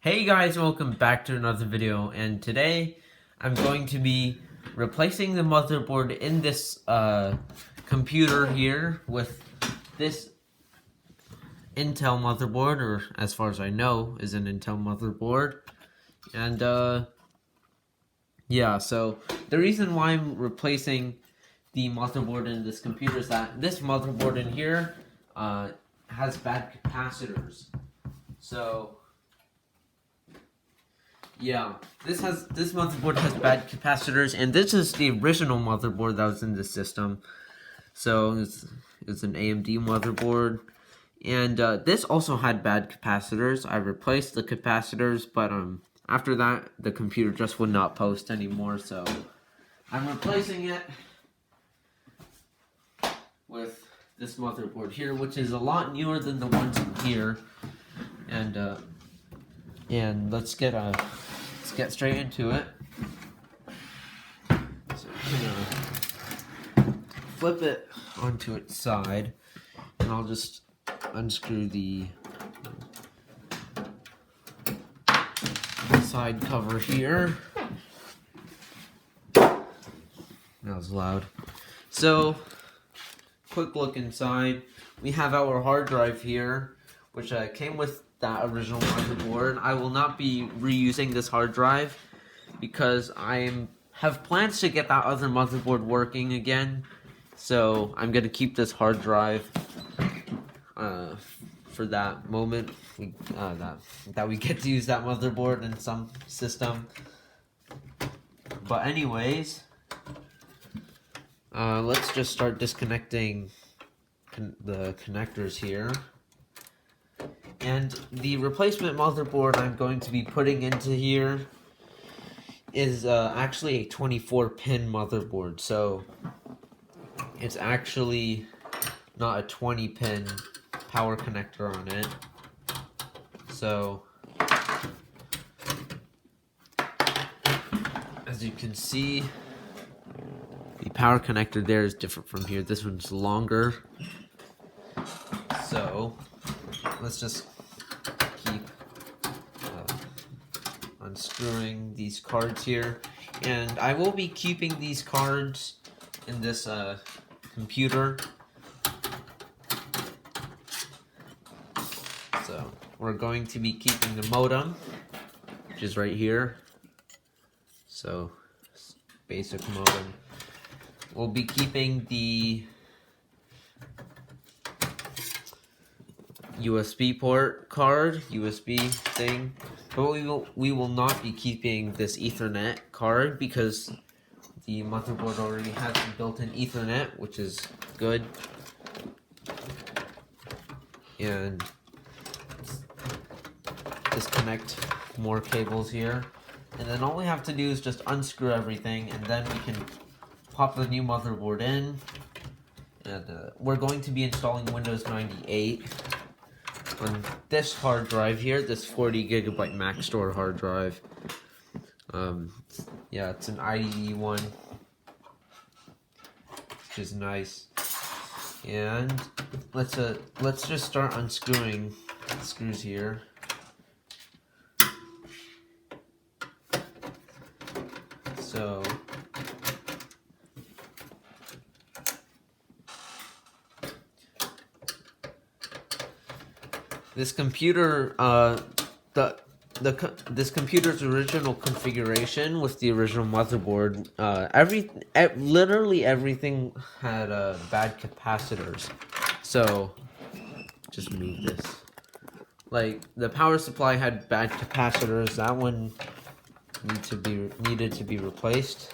Hey guys, welcome back to another video, and today I'm going to be replacing the motherboard in this computer here with this Intel motherboard, or as far as I know is an Intel motherboard. And yeah, so the reason why I'm replacing the motherboard in this computer is that this motherboard in here has bad capacitors. So yeah, this motherboard has bad capacitors, and this is the original motherboard that was in the system. So it's an AMD motherboard, and this also had bad capacitors. I replaced the capacitors, but after that the computer just would not post anymore. So I'm replacing it with this motherboard here, which is a lot newer than the ones in here, and let's get straight into it. So I'm gonna flip it onto its side, and I'll just unscrew the side cover here. That was loud. So, quick look inside. We have our hard drive here, which came with that original motherboard. I will not be reusing this hard drive because I have plans to get that other motherboard working again. So I'm gonna keep this hard drive for that moment that we get to use that motherboard in some system. But anyways, let's just start disconnecting the connectors here. And the replacement motherboard I'm going to be putting into here is actually a 24-pin motherboard. So it's actually not a 20-pin power connector on it. So as you can see, the power connector there is different from here. This one's longer. So let's just keep unscrewing these cards here, and I will be keeping these cards in this computer. So we're going to be keeping the modem, which is right here. So basic modem. We'll be keeping the USB port card, USB thing, but we will not be keeping this Ethernet card because the motherboard already has some built-in Ethernet, which is good. And disconnect more cables here, and then all we have to do is just unscrew everything, and then we can pop the new motherboard in. And we're going to be installing Windows 98 on this hard drive here, this 40GB max store hard drive. Yeah, it's an IDE one, which is nice. And let's just start unscrewing the screws here. So this computer, this computer's original configuration with the original motherboard, literally everything had bad capacitors. So just move this. Like the power supply had bad capacitors. That one needed to be replaced.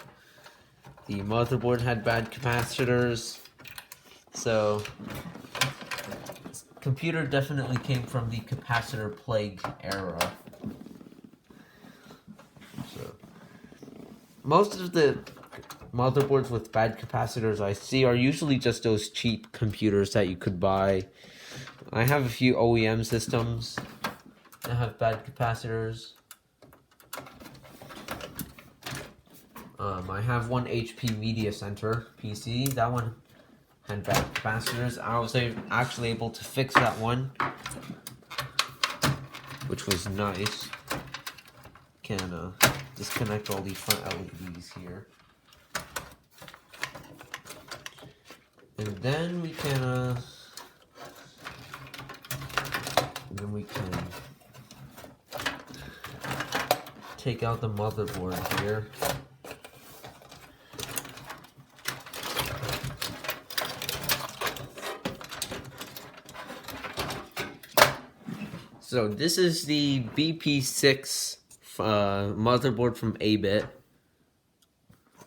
The motherboard had bad capacitors. So computer definitely came from the capacitor plague era. So most of the motherboards with bad capacitors I see are usually just those cheap computers that you could buy. I have a few OEM systems that have bad capacitors. I have one HP Media Center PC. That one had bad capacitors. I was actually able to fix that one, which was nice. can disconnect all these front LEDs here. And then we can take out the motherboard here. So this is the BP6 motherboard from A-Bit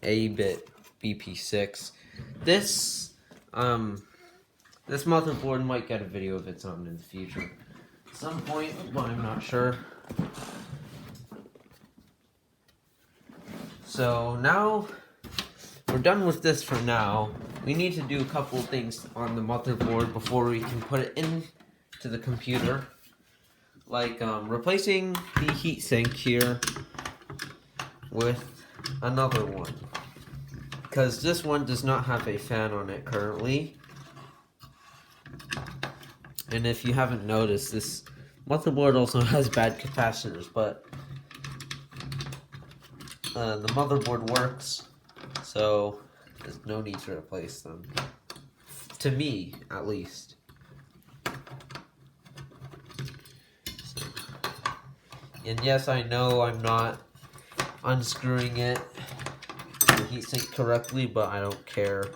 BP6. This motherboard might get a video of its own in the future at some point, but I'm not sure. So now we're done with this for now. We need to do a couple things on the motherboard before we can put it into the computer. Like replacing the heatsink here with another one, because this one does not have a fan on it currently. And if you haven't noticed, this motherboard also has bad capacitors, but the motherboard works, so there's no need to replace them, to me at least. And yes, I know I'm not unscrewing the heatsink correctly, but I don't care.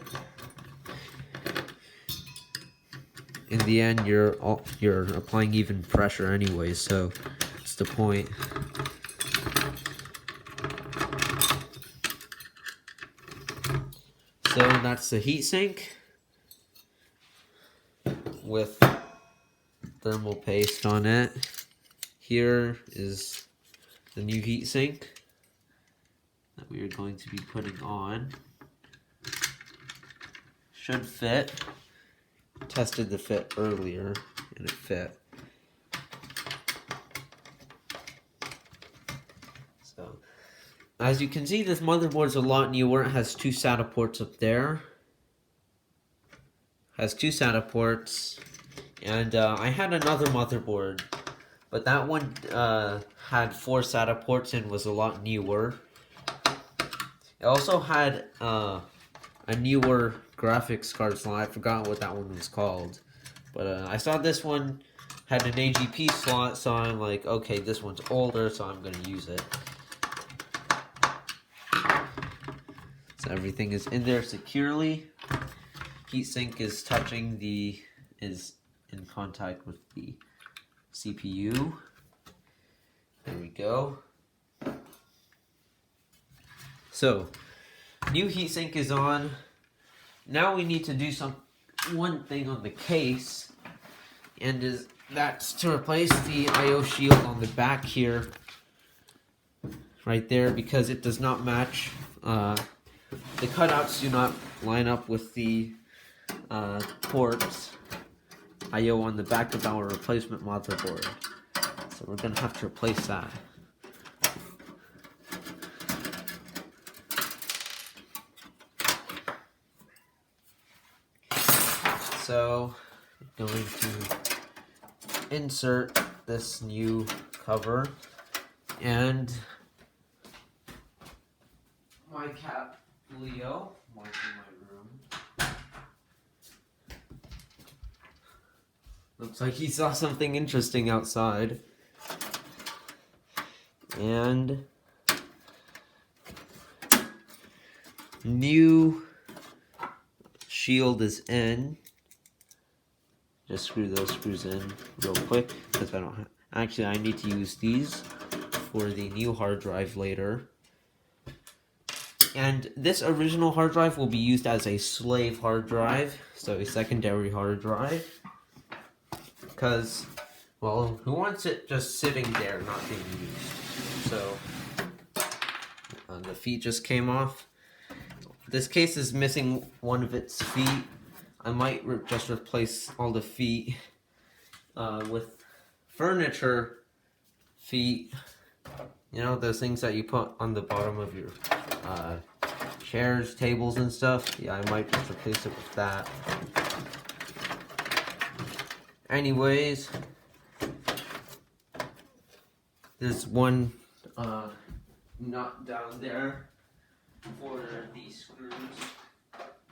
In the end, you're applying even pressure anyway, so it's the point. So that's the heatsink with thermal paste on it. Here is the new heatsink that we are going to be putting on. Should fit. Tested the fit earlier and it fit. So, as you can see, this motherboard's a lot newer. It has 2 SATA ports up there. Has 2 SATA ports. And I had another motherboard, but that one had 4 SATA ports and was a lot newer. It also had a newer graphics card slot. I forgot what that one was called. But I saw this one had an AGP slot, so I'm like, okay, this one's older, so I'm going to use it. So everything is in there securely. Heatsink is is in contact with the CPU. There we go. So, new heatsink is on. Now we need to do one thing on the case, and that's to replace the I/O shield on the back here, right there, because it does not match. The cutouts do not line up with the ports I/O on the back of our replacement motherboard. So we're gonna have to replace that. So, I'm going to insert this new cover, and my cat Leo wants in my room. Looks like he saw something interesting outside. And new shield is in. Just screw those screws in real quick, because I don't have... Actually, I need to use these for the new hard drive later. And this original hard drive will be used as a slave hard drive, so a secondary hard drive. Because, well, who wants it just sitting there not being used? So, the feet just came off. This case is missing one of its feet. I might just replace all the feet with furniture feet. You know, those things that you put on the bottom of your chairs, tables, and stuff. Yeah, I might just replace it with that. Anyways, there's one nut down there for these screws.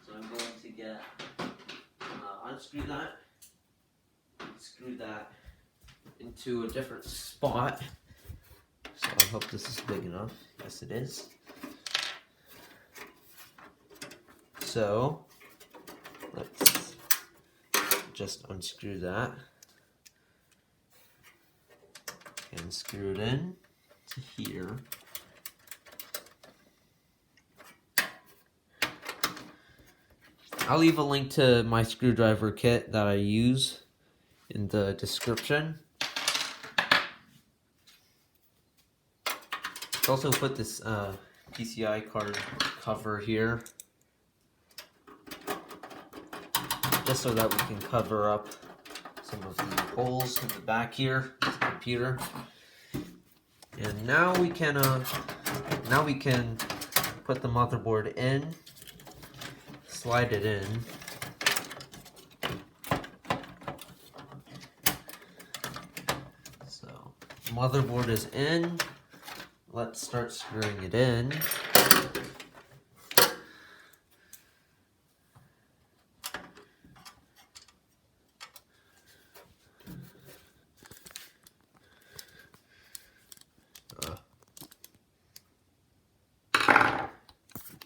So I'm going to get unscrew that, screw that into a different spot. So I hope this is big enough. Yes, it is. So let's just unscrew that and screw it in to here. I'll leave a link to my screwdriver kit that I use in the description. Also put this PCI card cover here, just so that we can cover up some of the holes in the back here of the computer. And now we can put the motherboard in, slide it in. So motherboard is in. Let's start screwing it in.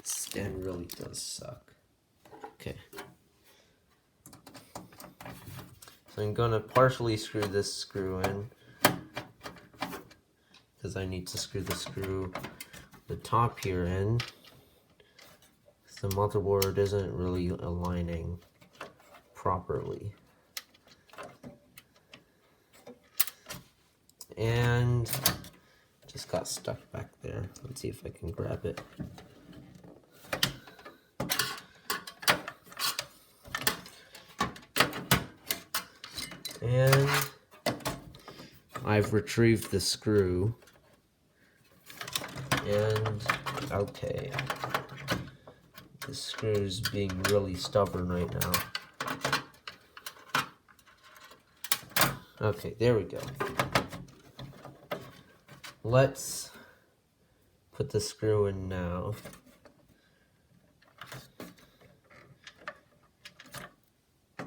Stand really does suck. Okay. So I'm gonna partially screw this screw in, because I need to screw the top here in. The motherboard isn't really aligning properly. And just got stuck back there. Let's see if I can grab it. And I've retrieved the screw. And okay, the screw's being really stubborn right now. Okay, there we go. Let's put the screw in now.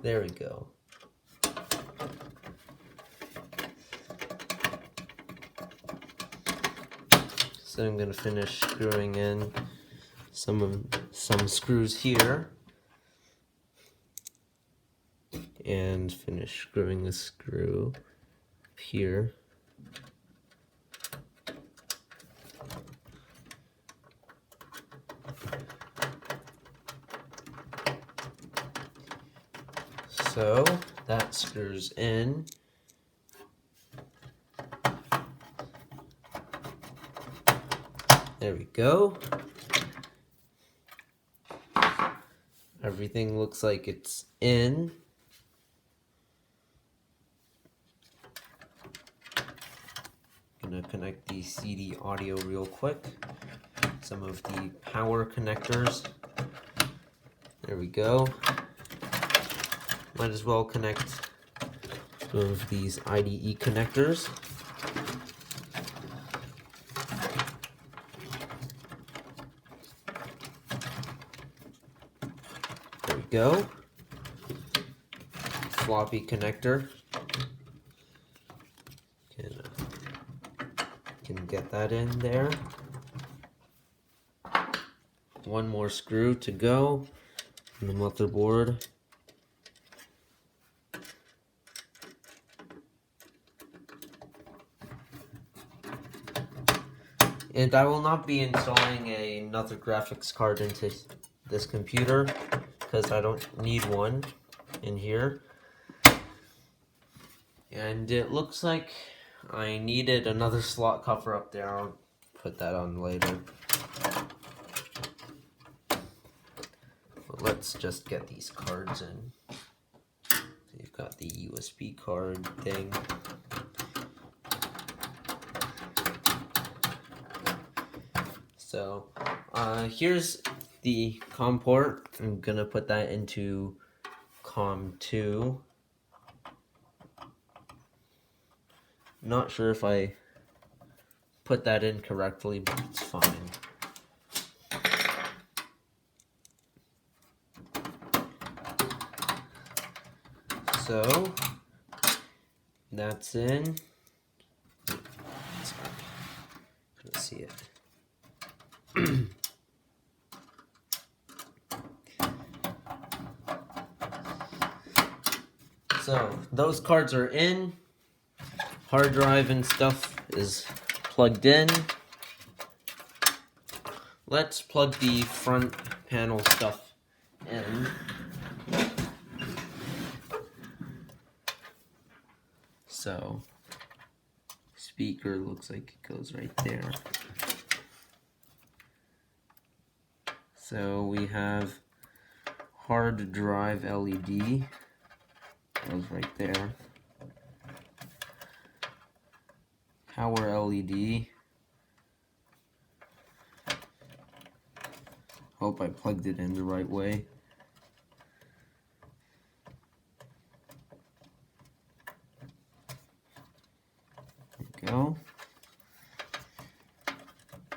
There we go. So I'm gonna finish screwing in some screws here, and finish screwing the screw up here. So that screws in. There we go. Everything looks like it's in. Gonna connect the CD audio real quick. Some of the power connectors. There we go. Might as well connect some of these IDE connectors. There we go. Floppy connector. Can get that in there. One more screw to go in the motherboard. And I will not be installing another graphics card into this computer because I don't need one in here. And it looks like I needed another slot cover up there. I'll put that on later. But let's just get these cards in. So you've got the USB card thing. So here's the COM port. I'm gonna put that into COM 2. Not sure if I put that in correctly, but it's fine. So that's in. Sorry, couldn't see it. So those cards are in. Hard drive and stuff is plugged in. Let's plug the front panel stuff in. So, speaker looks like it goes right there. So we have hard drive LED, goes right there. Power LED. Hope I plugged it in the right way. There we go.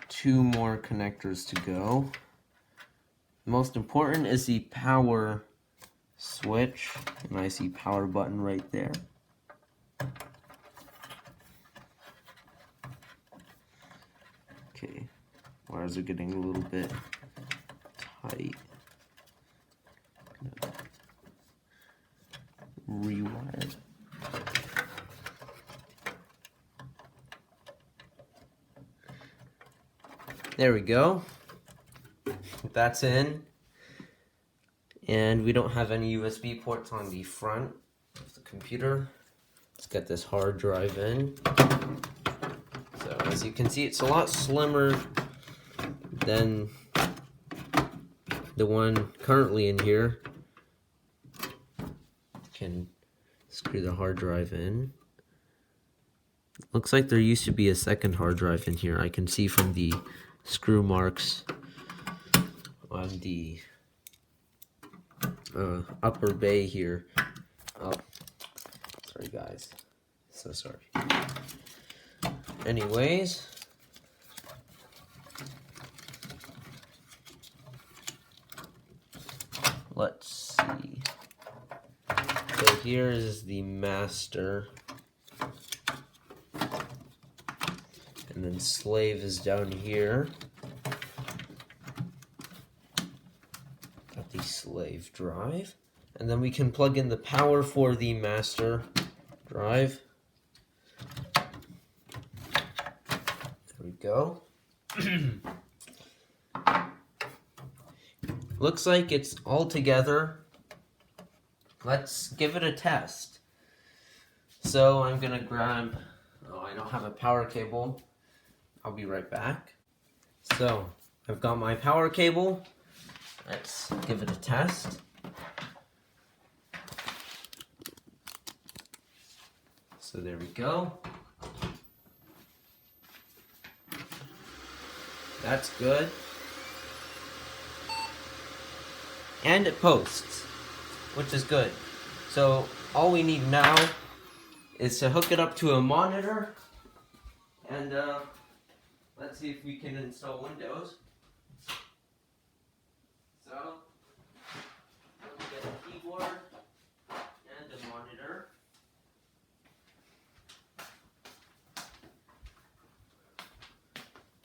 2 more connectors to go. Most important is the power switch, and I see power button right there. Okay, wires are getting a little bit tight. Rewire. There we go. That's in. And we don't have any USB ports on the front of the computer. Let's get this hard drive in. So as you can see, it's a lot slimmer than the one currently in here. Can screw the hard drive in. Looks like there used to be a second hard drive in here. I can see from the screw marks on the upper bay here. Oh, sorry guys. So sorry. Anyways, let's see. So here is the master. And then slave is down here. Got the slave drive. And then we can plug in the power for the master drive. There we go. Looks like it's all together. Let's give it a test. So I'm gonna grab, I don't have a power cable. I'll be right back. So I've got my power cable. Let's give it a test. So there we go. That's good. And it posts, which is good. So all we need now is to hook it up to a monitor, and let's see if we can install Windows. So let me get a keyboard and a monitor.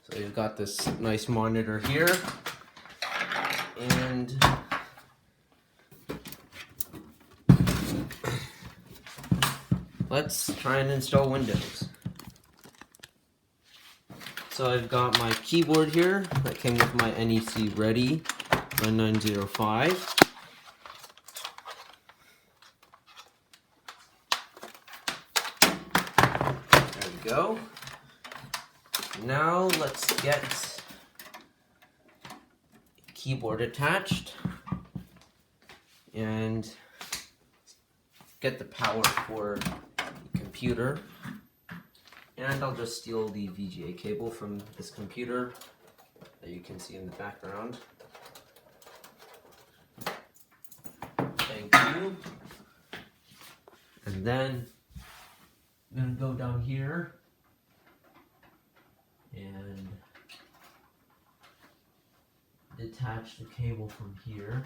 So we've got this nice monitor here, and let's try and install Windows. So I've got my keyboard here that came with my NEC Ready 9905. There we go. Now let's get a keyboard attached and get the power for the computer. And I'll just steal the VGA cable from this computer that you can see in the background. Thank you. And then I'm going to go down here detach the cable from here.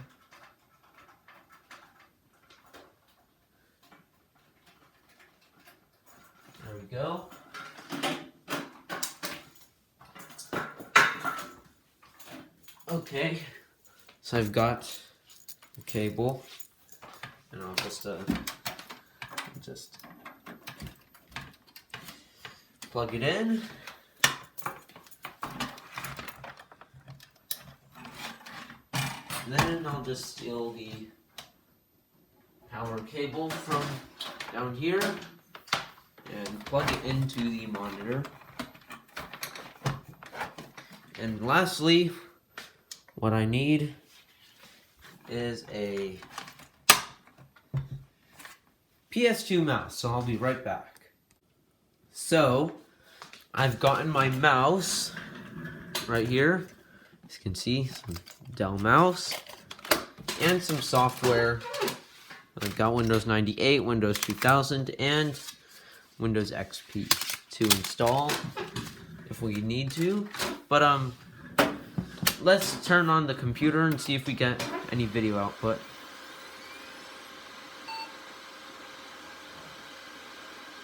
There we go. Okay, so I've got the cable, and I'll just plug it in. Then I'll just steal the power cable from down here and plug it into the monitor. And lastly, what I need is a PS2 mouse, so I'll be right back. So, I've gotten my mouse right here. As you can see, some Dell mouse and some software. I've got Windows 98, Windows 2000, and Windows XP to install if we need to. But let's turn on the computer and see if we get any video output.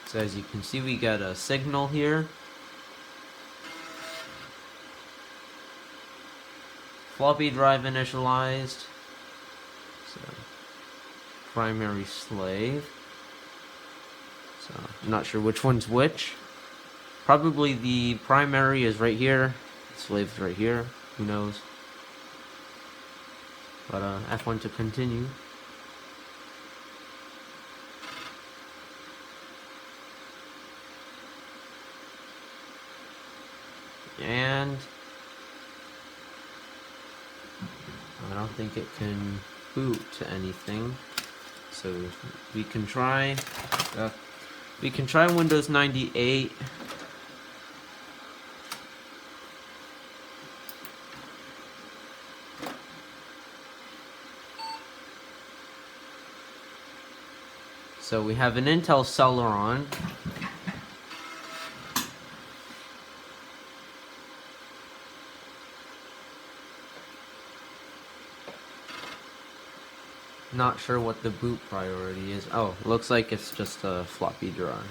So as you can see, we got a signal here. Floppy drive initialized. So primary slave. So I'm not sure which one's which. Probably the primary is right here. Slave's right here. Who knows? But F1 to continue. And I don't think it can boot to anything. So we can try Windows 98. So we have an Intel Celeron. Not sure what the boot priority is. Oh, looks like it's just a floppy drive.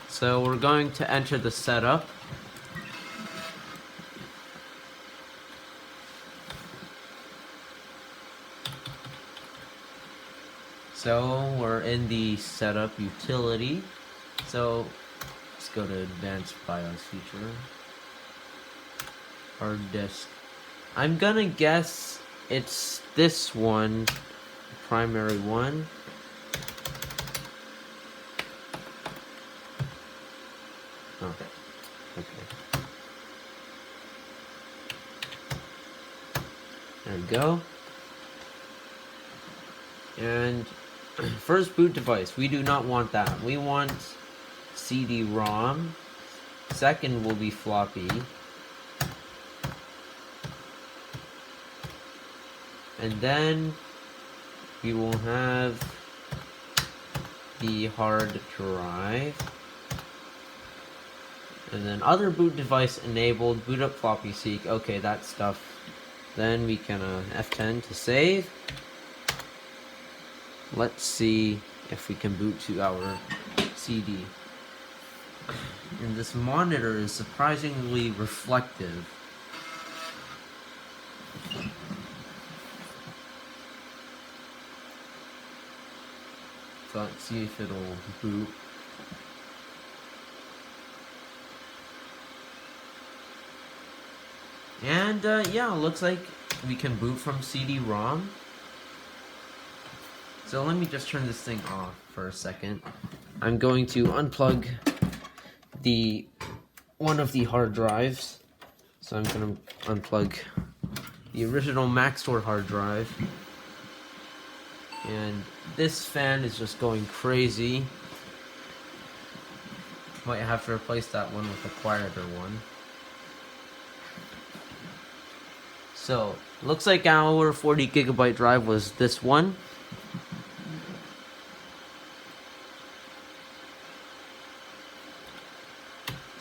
So we're going to enter the setup. So we're in the setup utility. So let's go to advanced BIOS feature. Hard disk. I'm gonna guess it's this one, primary one. Oh, okay. There we go. And first boot device, we do not want that. We want CD-ROM. Second will be floppy. And then we will have the hard drive. And then other boot device enabled, boot up floppy seek. Okay, that stuff. Then we can F10 to save. Let's see if we can boot to our CD. And this monitor is surprisingly reflective. So let's see if it'll boot. And yeah, looks like we can boot from CD-ROM. So let me just turn this thing off for a second. I'm going to unplug one of the hard drives. So I'm going to unplug the original Maxtor hard drive. And this fan is just going crazy. Might have to replace that one with a quieter one. So, looks like our 40 gigabyte drive was this one.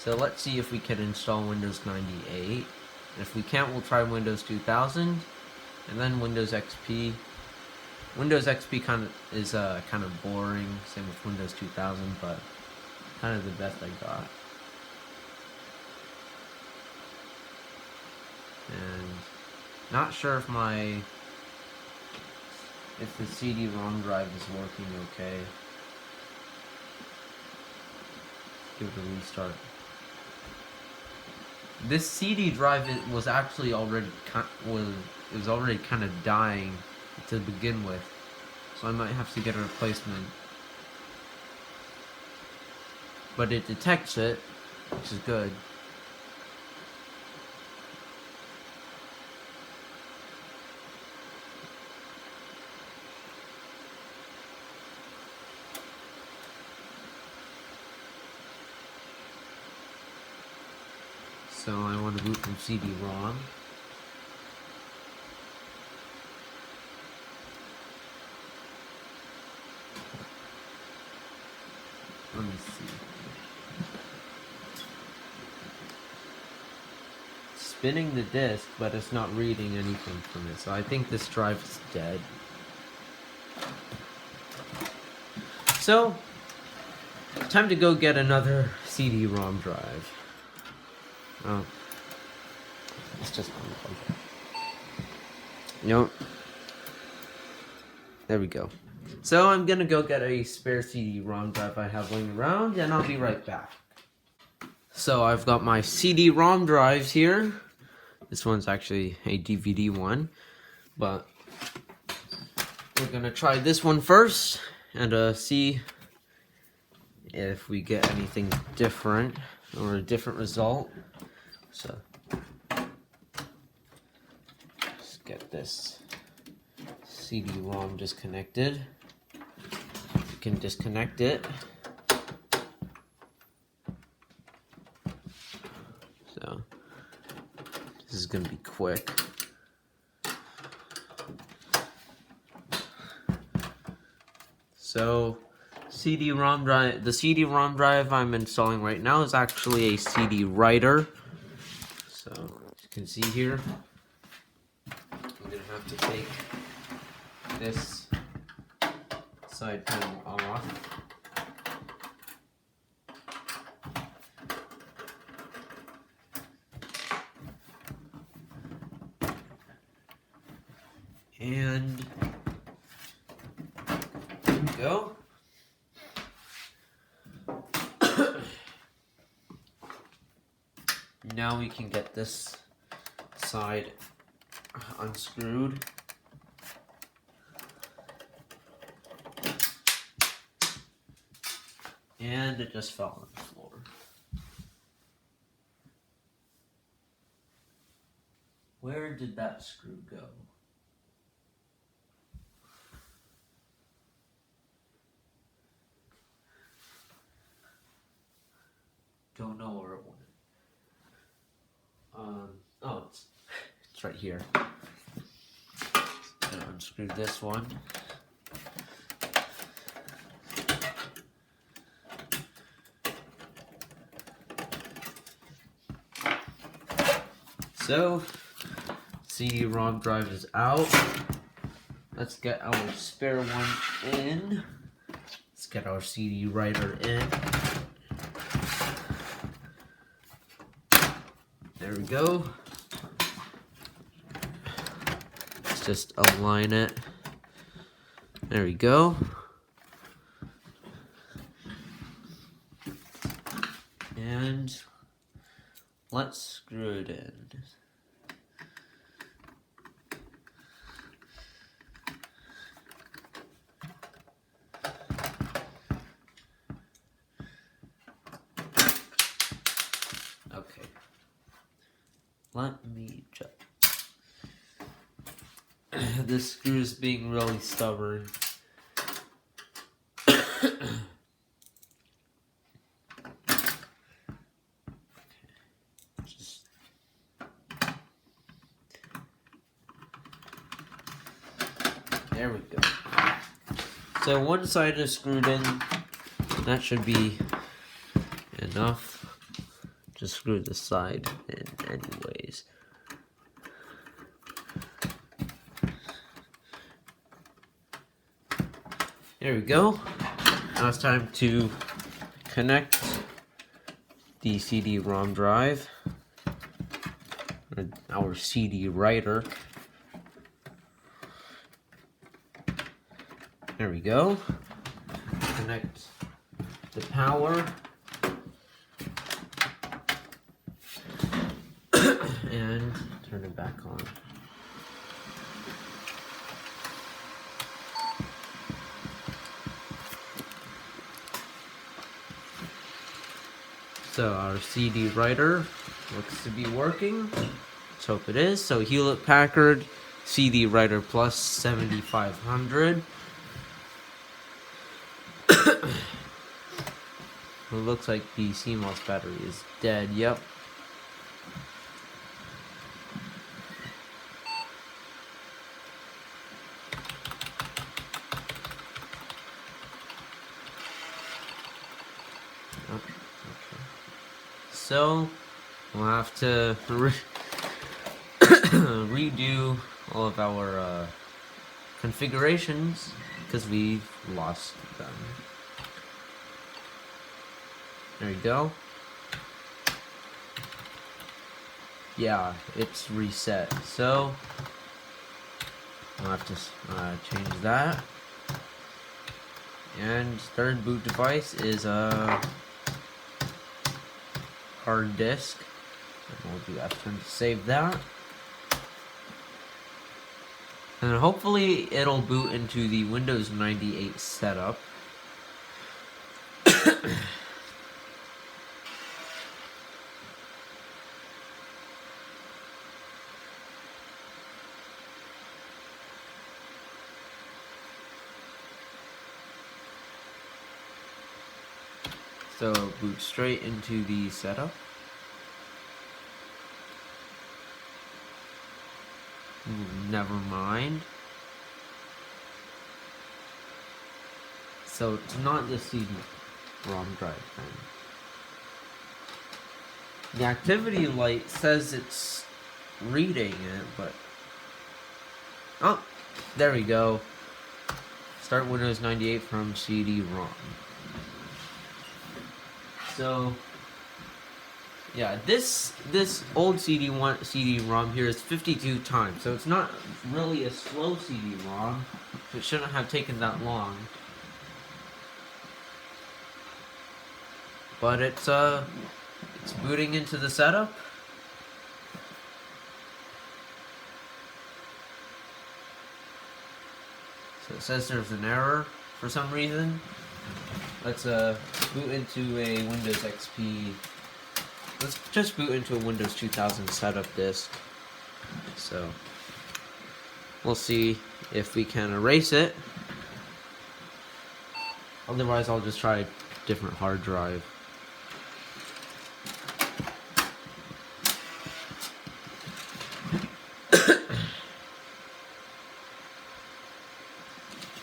So let's see if we can install Windows 98. If we can't, we'll try Windows 2000, and then Windows XP. Windows XP is kind of boring, same with Windows 2000, but kind of the best I got. And not sure if the CD-ROM drive is working okay. Give it a restart. This CD drive was actually already kind of dying to begin with, so I might have to get a replacement. But it detects it, which is good. So I want to boot from CD-ROM. Let me see. It's spinning the disk, but it's not reading anything from it. So I think this drive is dead. So, time to go get another CD-ROM drive. Oh, it's just unplugged. Nope. There we go. So I'm gonna go get a spare CD-ROM drive I have laying around, and I'll be right back. So I've got my CD-ROM drives here. This one's actually a DVD one, but we're gonna try this one first and see if we get anything different or a different result. So just get this CD-ROM disconnected. You can disconnect it. So this is gonna be quick. So CD-ROM drive, the CD-ROM drive I'm installing right now is actually a CD writer. So as you can see here, I'm gonna have to take this side panel off. And there we go. Now we can get this side unscrewed. And it just fell on the floor. Where did that screw go? Don't know where it went. Oh, it's right here. Gonna unscrew this one. So, CD-ROM drive is out. Let's get our spare one in. Let's get our CD writer in. There we go. Let's just align it. There we go. And let's screw it in. Okay. Let me check. This screw is being really stubborn. There we go. So one side is screwed in. That should be enough. just screw this side in anyways. There we go. Now it's time to connect the CD-ROM drive, or our CD writer. There we go. Connect the power. And turn it back on. So our CD writer looks to be working. Let's hope it is. So Hewlett Packard CD writer plus 7500. It looks like the CMOS battery is dead. Yep. Okay. So we'll have to redo all of our configurations because we lost them. There you go. Yeah, it's reset. So we'll have to change that. And third boot device is a hard disk. And we'll do F10 to save that. And then hopefully it'll boot into the Windows 98 setup. So boot straight into the setup. Never mind. So it's not the CD-ROM drive thing. The activity light says it's reading it, but oh, there we go. Start Windows 98 from CD-ROM. So yeah, this old CD-ROM here is 52 times, so it's not really a slow CD-ROM. So it shouldn't have taken that long. But it's booting into the setup. So it says there's an error for some reason. Let's boot into a Windows XP. Let's just boot into a Windows 2000 setup disk. So we'll see if we can erase it. Otherwise, I'll just try a different hard drive.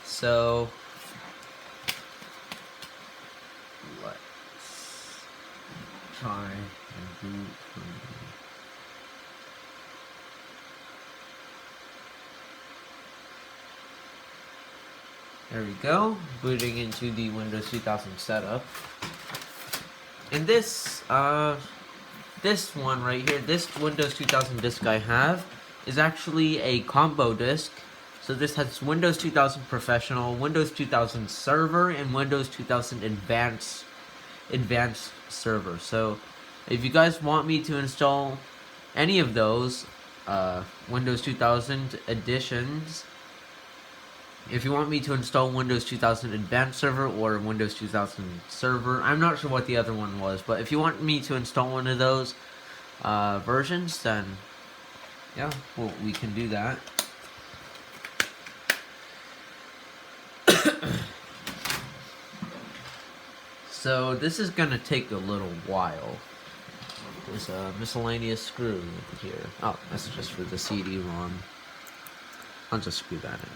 So let's try and boot from there we go, booting into the Windows 2000 setup. And this one right here, this Windows 2000 disk I have is actually a combo disk. So this has Windows 2000 Professional, Windows 2000 Server, and Windows 2000 Advanced Server. So if you guys want me to install any of those Windows 2000 editions, if you want me to install Windows 2000 Advanced Server or Windows 2000 Server, I'm not sure what the other one was, but if you want me to install one of those versions, then yeah, well, we can do that. So this is gonna take a little while. There's a miscellaneous screw here. Oh, that's just for the CD-ROM. I'll just screw that in.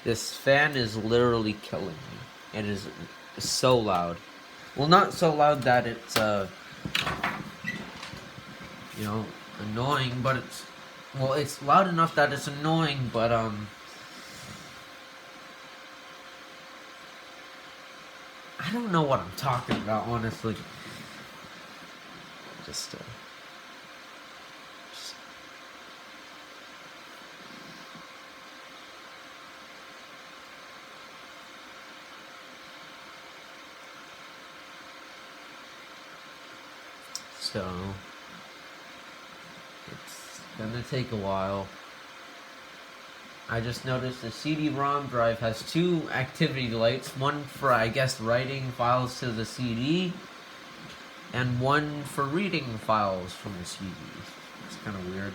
This fan is literally killing me. It is so loud. Well, not so loud that it's you know, annoying, but it's loud enough that it's annoying, but I don't know what I'm talking about, honestly. Just so it's gonna take a while. I just noticed the CD-ROM drive has two activity lights, one for, I guess, writing files to the CD, and one for reading files from the CD. It's kind of weird.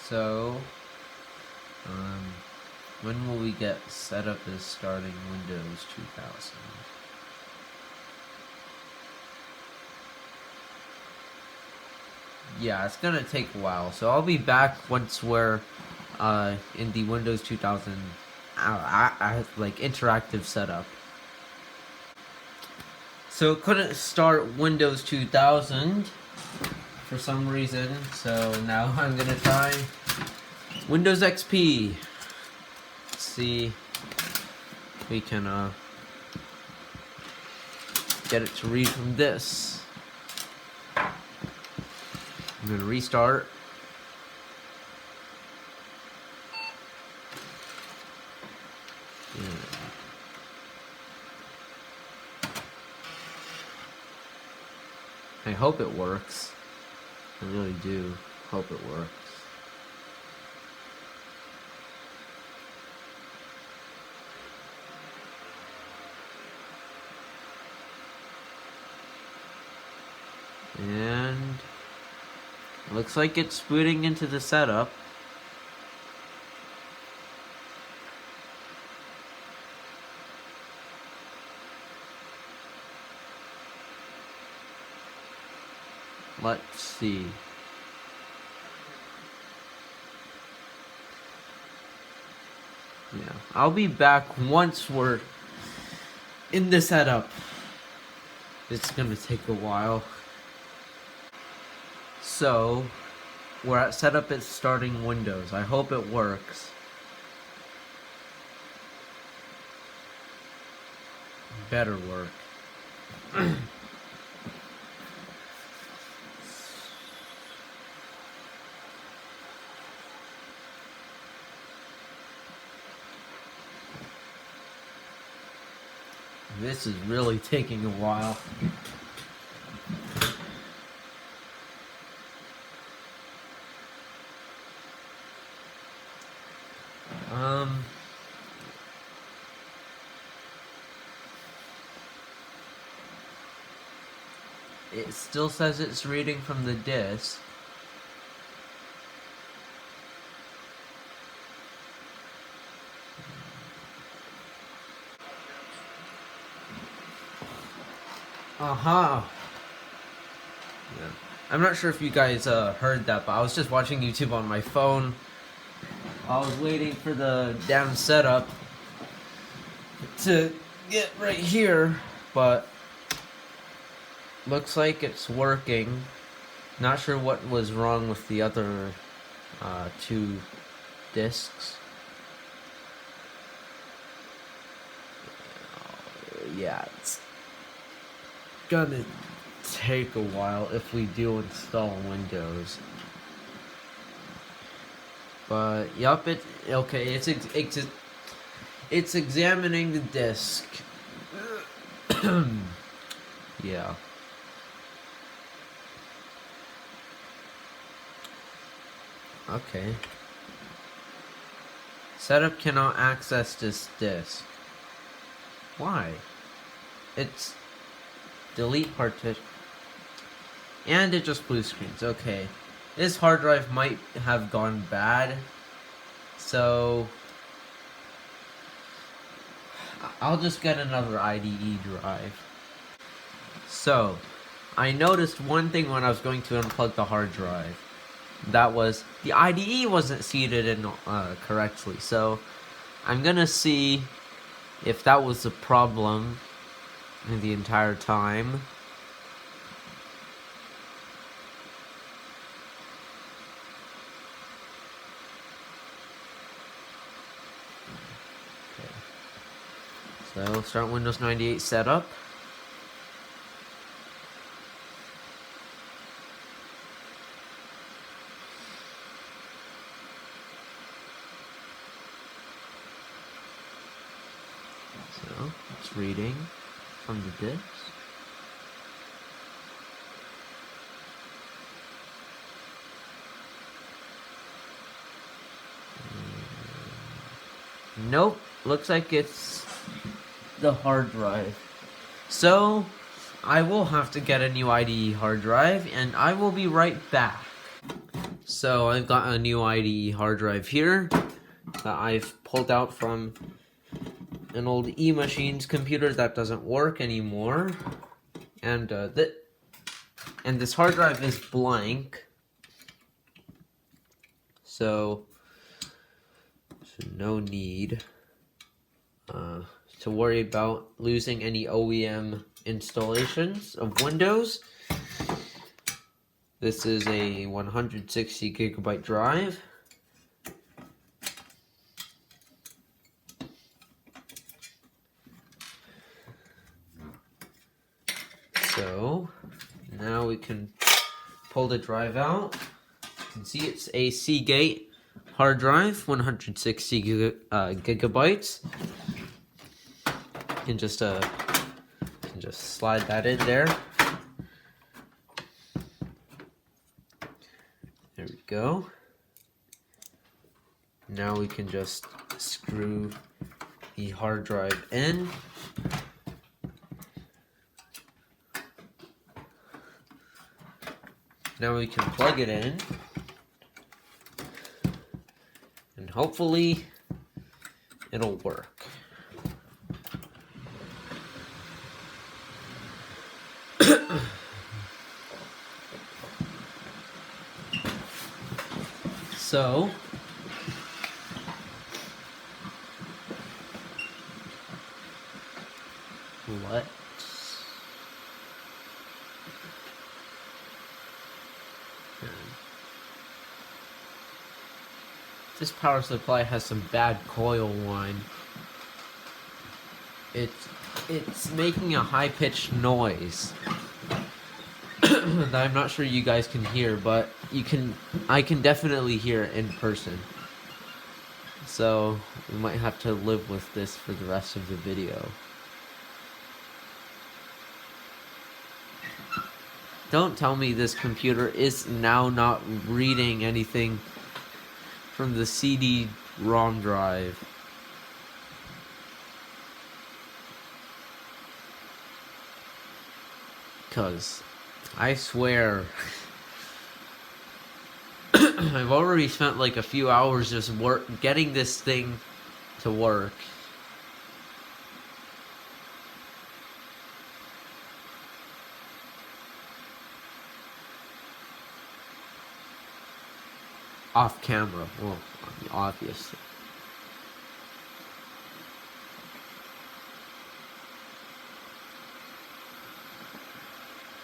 So, when will we get set up as starting Windows 2000? Yeah, it's gonna take a while, so I'll be back once we're in the Windows 2000 like interactive setup. So it couldn't start Windows 2000 for some reason, so now I'm gonna try Windows XP. Let's see if we can get it to read from this. I'm gonna restart. Yeah. I hope it works. I really do hope it works. And looks like it's booting into the setup. Let's see. Yeah, I'll be back once we're in the setup. It's gonna take a while. So, we're at setup at starting Windows. I hope it works. Better work. This is really taking a while. It still says it's reading from the disk. Yeah. I'm not sure if you guys heard that, but I was just watching YouTube on my phone. I was waiting for the damn setup to get right here, but looks like it's working. Not sure what was wrong with the other two discs. Yeah, it's gonna take a while if we do install Windows. But yup, it's examining the disk. Yeah. Okay. Setup cannot access this disk. Why? It's delete partition. And it just blue screens. Okay. This hard drive might have gone bad. So I'll just get another IDE drive. So, I noticed one thing when I was going to unplug the hard drive. That was, the IDE wasn't seated in correctly, so I'm gonna see if that was the problem in the entire time. Okay. So, start Windows 98 setup. So, it's reading from the disk. Nope, looks like it's the hard drive. So, I will have to get a new IDE hard drive, and I will be right back. So, I've got a new IDE hard drive here that I've pulled out from an old eMachine's computer that doesn't work anymore. And this hard drive is blank. So no need to worry about losing any OEM installations of Windows. This is a 160 gigabyte drive. So now we can pull the drive out. You can see it's a Seagate hard drive, 160 gigabytes. You can just slide that in there. There we go. Now we can just screw the hard drive in. Now we can plug it in, and hopefully it'll work. So, let's this power supply has some bad coil line. It's making a high-pitched noise that I'm not sure you guys can hear, but I can definitely hear it in person. So we might have to live with this for the rest of the video. Don't tell me this computer is now not reading anything from the CD-ROM drive. Cause I swear I've already spent like a few hours just getting this thing to work. Off camera, well, obviously.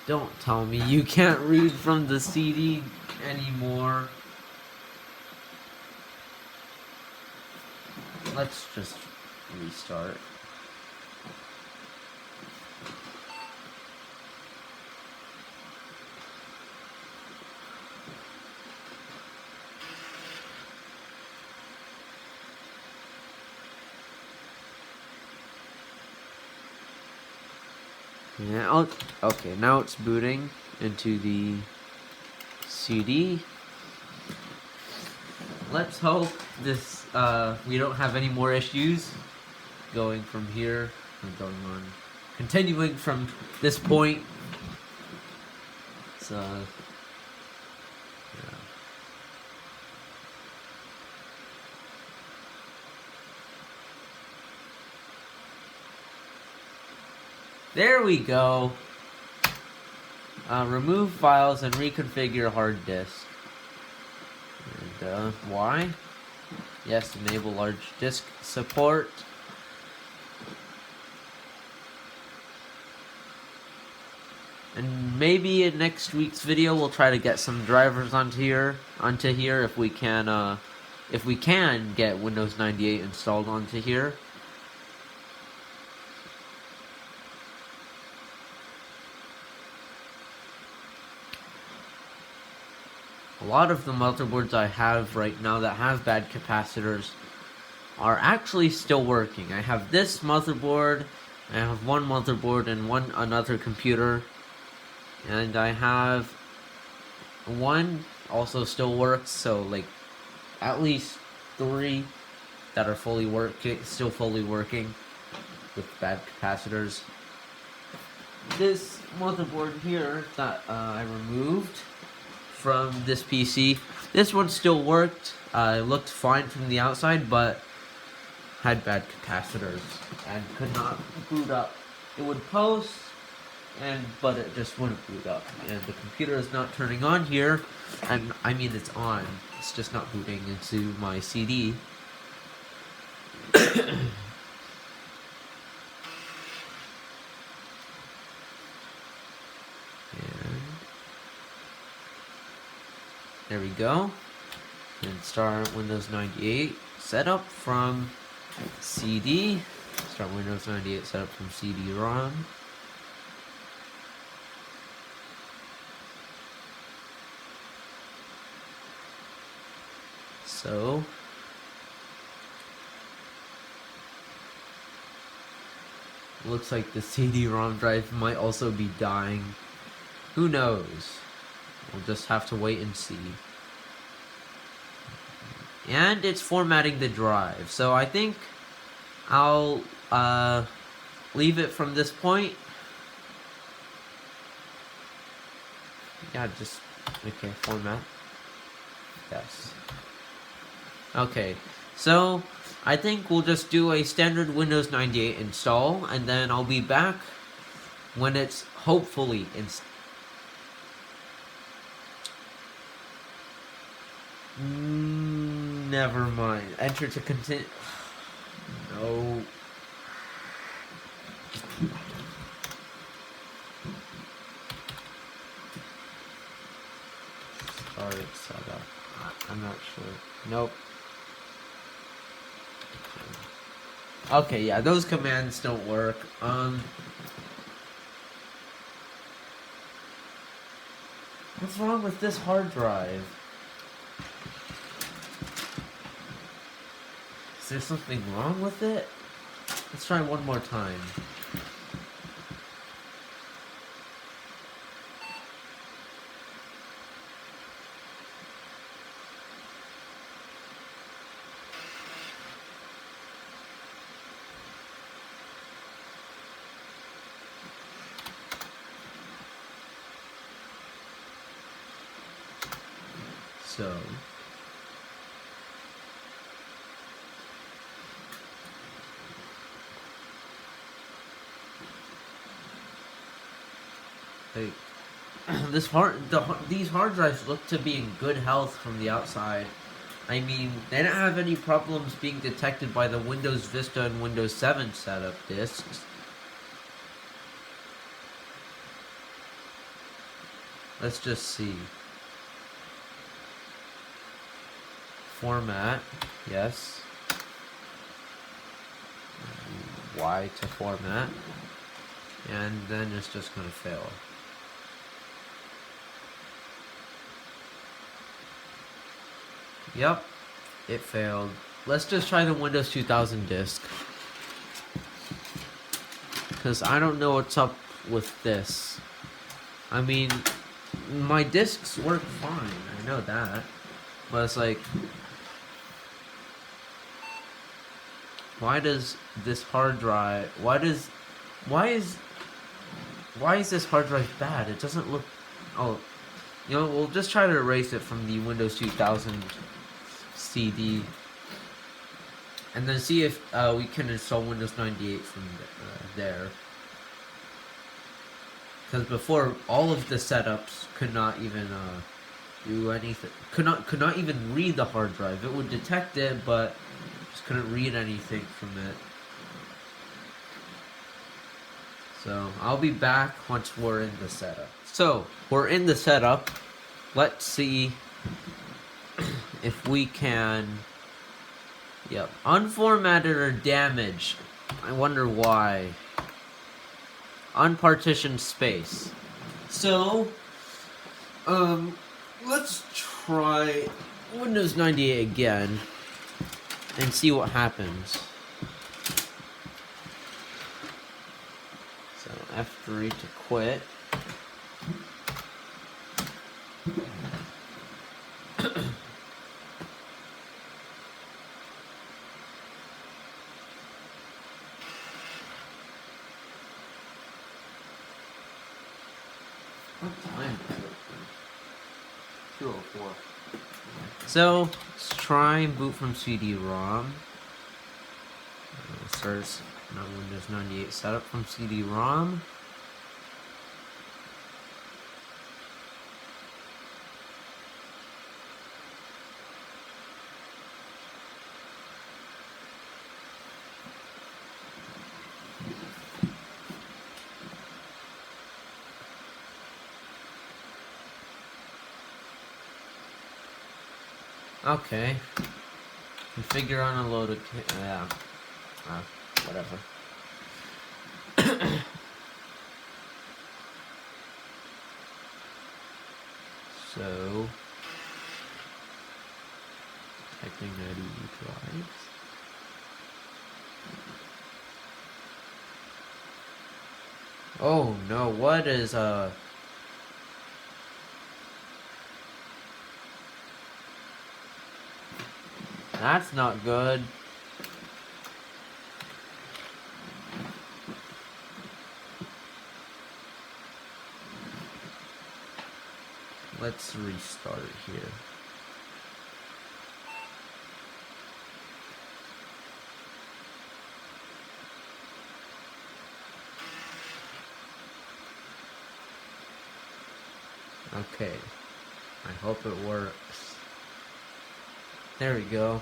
Don't tell me you can't read from the CD anymore. Let's just restart. Yeah, okay, now it's booting into the CD. Let's hope this we don't have any more issues going from here and going on, continuing from this point. So yeah. There we go. Remove files and reconfigure hard disk. And why? Yes, enable large disk support. And maybe in next week's video we'll try to get some drivers onto here if we can get Windows 98 installed onto here. A lot of the motherboards I have right now that have bad capacitors are actually still working. I have this motherboard, I have one motherboard and another computer, and I have one also still works, so like at least 3 that are still fully working with bad capacitors. This motherboard here that I removed from this PC, this one still worked. It looked fine from the outside, but had bad capacitors and could not boot up. It would post, but it just wouldn't boot up. And the computer is not turning on here, and I mean it's on. It's just not booting into my CD. There we go. And start Windows 98 setup from CD. Start Windows 98 setup from CD-ROM. So looks like the CD-ROM drive might also be dying. Who knows? We'll just have to wait and see. And it's formatting the drive. So I think I'll leave it from this point. Yeah, just okay, format. Yes. Okay, so I think we'll just do a standard Windows 98 install, and then I'll be back when it's hopefully installed. Never mind. Enter to continue. No. Start setup. I'm not sure. Nope. Okay, yeah, those commands don't work. What's wrong with this hard drive? Is there something wrong with it? Let's try one more time. So like these hard drives look to be in good health from the outside. I mean, they don't have any problems being detected by the Windows Vista and Windows 7 setup disks. Let's just see. Format, yes. Y to format. And then it's just gonna fail. Yep, it failed. Let's just try the Windows 2000 disk. Because I don't know what's up with this. I mean, my disks work fine, I know that. But it's like, why does this hard drive, why is this hard drive bad? It doesn't look, oh, you know, we'll just try to erase it from the Windows 2000 CD, and then see if we can install Windows 98 from there. Because before, all of the setups could not even do anything. Could not even read the hard drive. It would detect it, but just couldn't read anything from it. So I'll be back once we're in the setup. So we're in the setup. Let's see if we can. Yep, unformatted or damaged. I wonder why. Unpartitioned space. So, let's try Windows 98 again and see what happens. So F3 to quit. What time is it? 2:04. So let's try and boot from CD-ROM. Starts now Windows 98 setup from CD-ROM. Okay. Configure on a loaded. Yeah. Whatever. So. Typing IDE drives. Oh no, what is That's not good. Let's restart it here. Okay. I hope it works. There we go.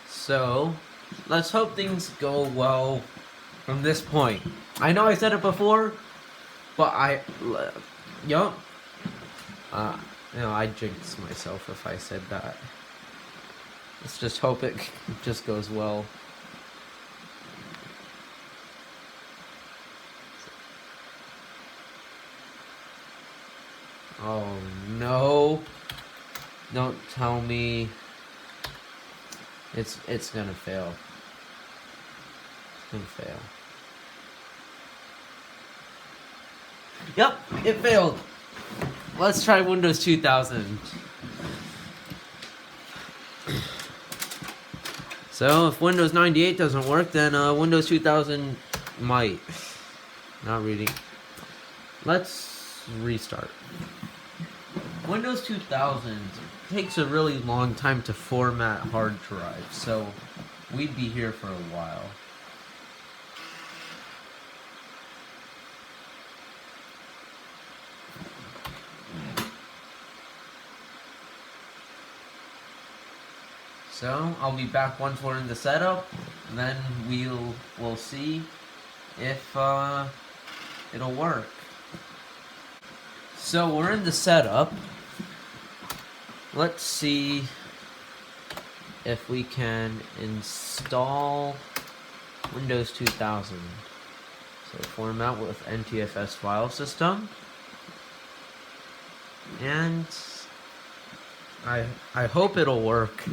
So, let's hope things go well from this point. I know I said it before, but yup. I'd jinx myself if I said that. Let's just hope it just goes well. Oh no. Don't tell me it's gonna fail. It's gonna fail. Yep, it failed. Let's try Windows 2000. So if Windows 98 doesn't work, then Windows 2000 might. Not reading. Let's restart. Windows 2000 takes a really long time to format hard drives, so we'd be here for a while. So I'll be back once we're in the setup, and then we'll see if it'll work. So we're in the setup. Let's see if we can install Windows 2000. So format with NTFS file system. And I hope it'll work.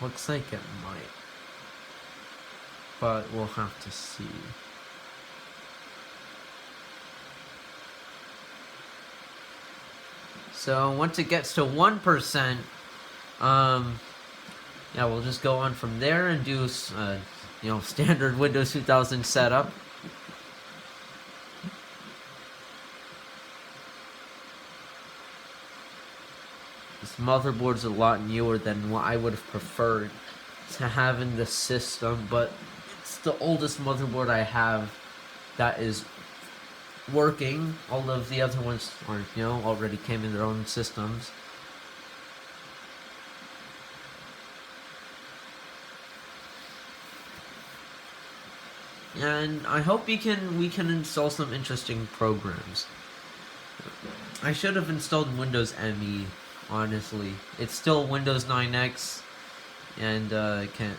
Looks like it might. But we'll have to see. So once it gets to 1%, yeah, we'll just go on from there and do, standard Windows 2000 setup. This motherboard's a lot newer than what I would have preferred to have in the system, but it's the oldest motherboard I have that is working. All of the other ones are, already came in their own systems. And I hope we can install some interesting programs. I should have installed Windows ME, honestly. It's still Windows 9X, and it can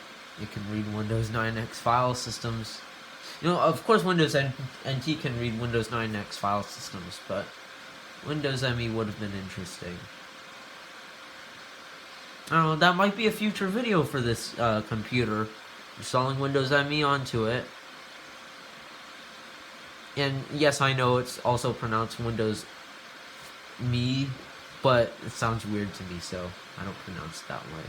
read Windows 9X file systems. Of course Windows NT can read Windows 9X file systems, but Windows ME would have been interesting. I don't know, that might be a future video for this computer. Installing Windows ME onto it. And yes, I know it's also pronounced Windows Me, but it sounds weird to me, so I don't pronounce it that way.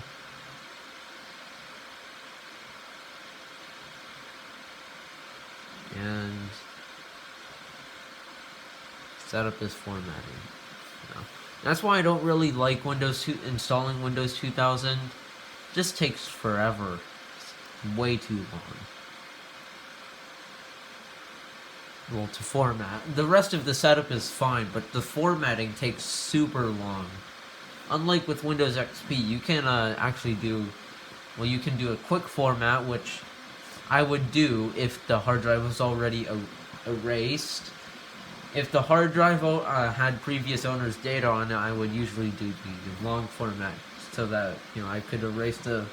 And setup is formatting. That's why I don't really like installing Windows 2000. It just takes forever. It's way too long. Well, to format. The rest of the setup is fine, but the formatting takes super long. Unlike with Windows XP, you can actually do, you can do a quick format, which I would do if the hard drive was already erased. If the hard drive had previous owner's data on it, I would usually do the long format so that, I could erase the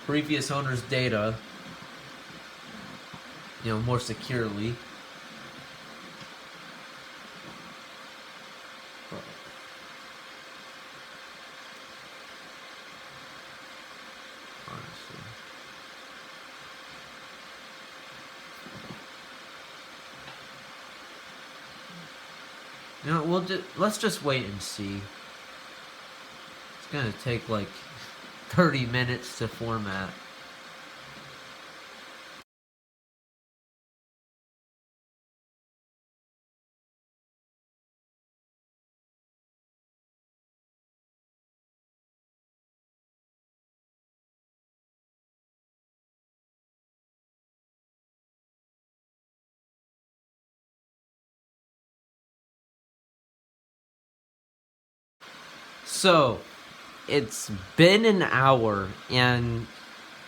previous owner's data, more securely. Let's just wait and see. It's gonna take like 30 minutes to format. So, it's been an hour, and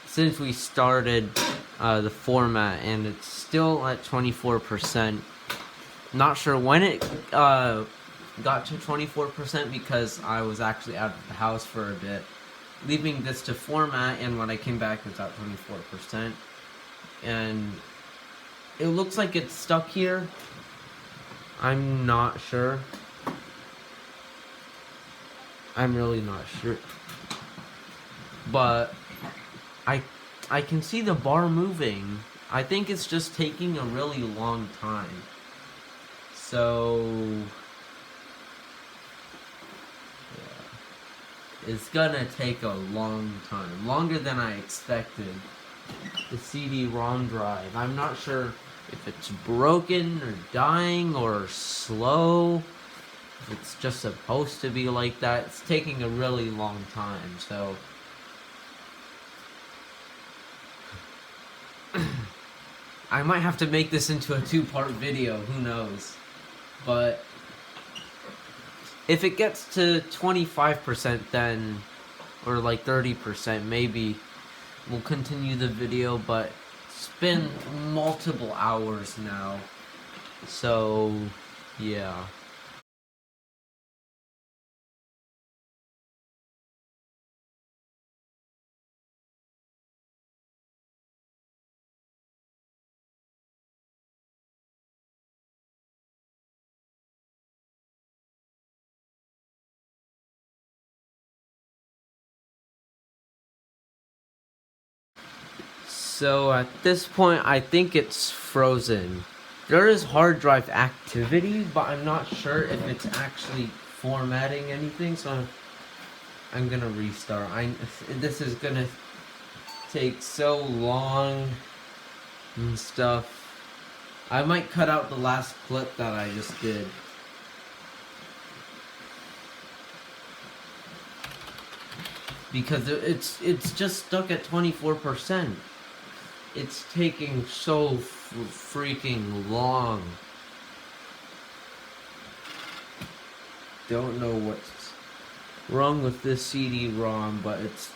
since we started the format, and it's still at 24%. Not sure when it got to 24% because I was actually out of the house for a bit. Leaving this to format, and when I came back, it's at 24%. And it looks like it's stuck here. I'm not sure. I'm really not sure. But I can see the bar moving. I think it's just taking a really long time. So yeah. It's gonna take a long time. Longer than I expected. The CD-ROM drive. I'm not sure if it's broken or dying or slow. It's just supposed to be like that. It's taking a really long time, so I might have to make this into a 2-part video, who knows. But if it gets to 25% then, or like 30%, maybe we'll continue the video, but it's been multiple hours now, so yeah. So at this point, I think it's frozen. There is hard drive activity, but I'm not sure if it's actually formatting anything, so I'm gonna restart. This is gonna take so long and stuff. I might cut out the last clip that I just did. because it's just stuck at 24%. It's taking so freaking long. Don't know what's wrong with this CD-ROM, but it's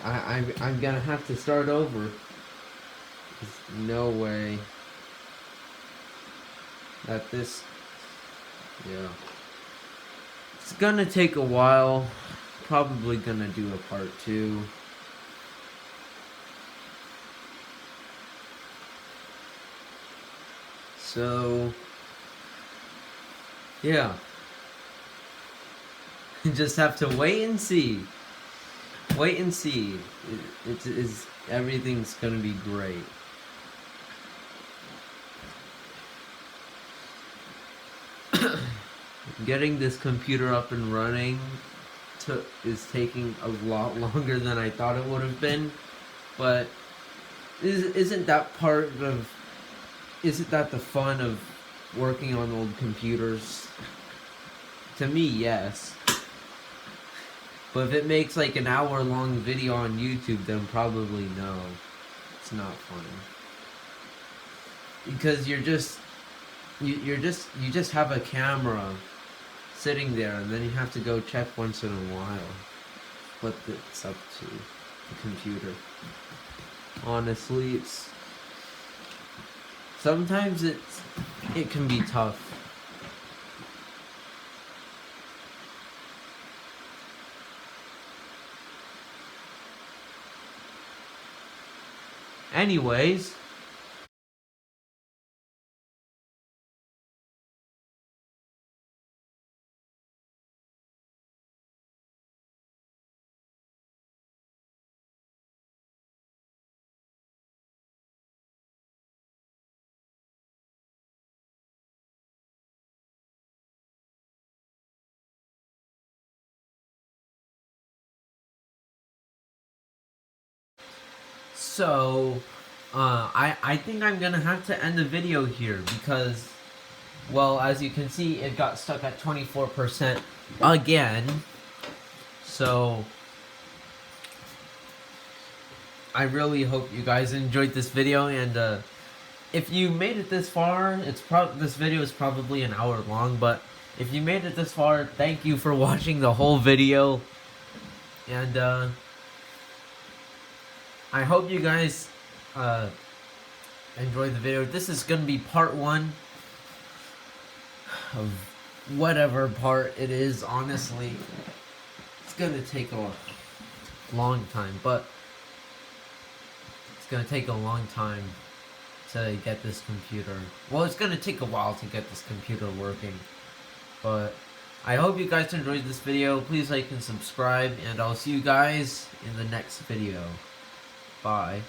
I'm gonna have to start over. There's no way that this, yeah, it's gonna take a while. Probably gonna do a part 2. So yeah, just have to wait and see. Wait and see. Everything's gonna be great. Getting this computer up and running is taking a lot longer than I thought it would have been, but isn't that the fun of working on old computers? To me, yes. But if it makes like an hour-long video on YouTube, then probably no. It's not fun. Because you just have a camera sitting there, and then you have to go check once in a while what it's up to, the computer. Honestly, sometimes it can be tough. Anyways, so I think I'm gonna have to end the video here because, well, as you can see, it got stuck at 24% again. So I really hope you guys enjoyed this video, and if you made it this far, this video is probably an hour long, but if you made it this far, thank you for watching the whole video, and I hope you guys enjoyed the video. This is gonna be part 1 of whatever part it is. Honestly, it's gonna take a long time, but it's gonna take a long time to get this computer. Well, it's gonna take a while to get this computer working, but I hope you guys enjoyed this video. Please like and subscribe, and I'll see you guys in the next video. Bye.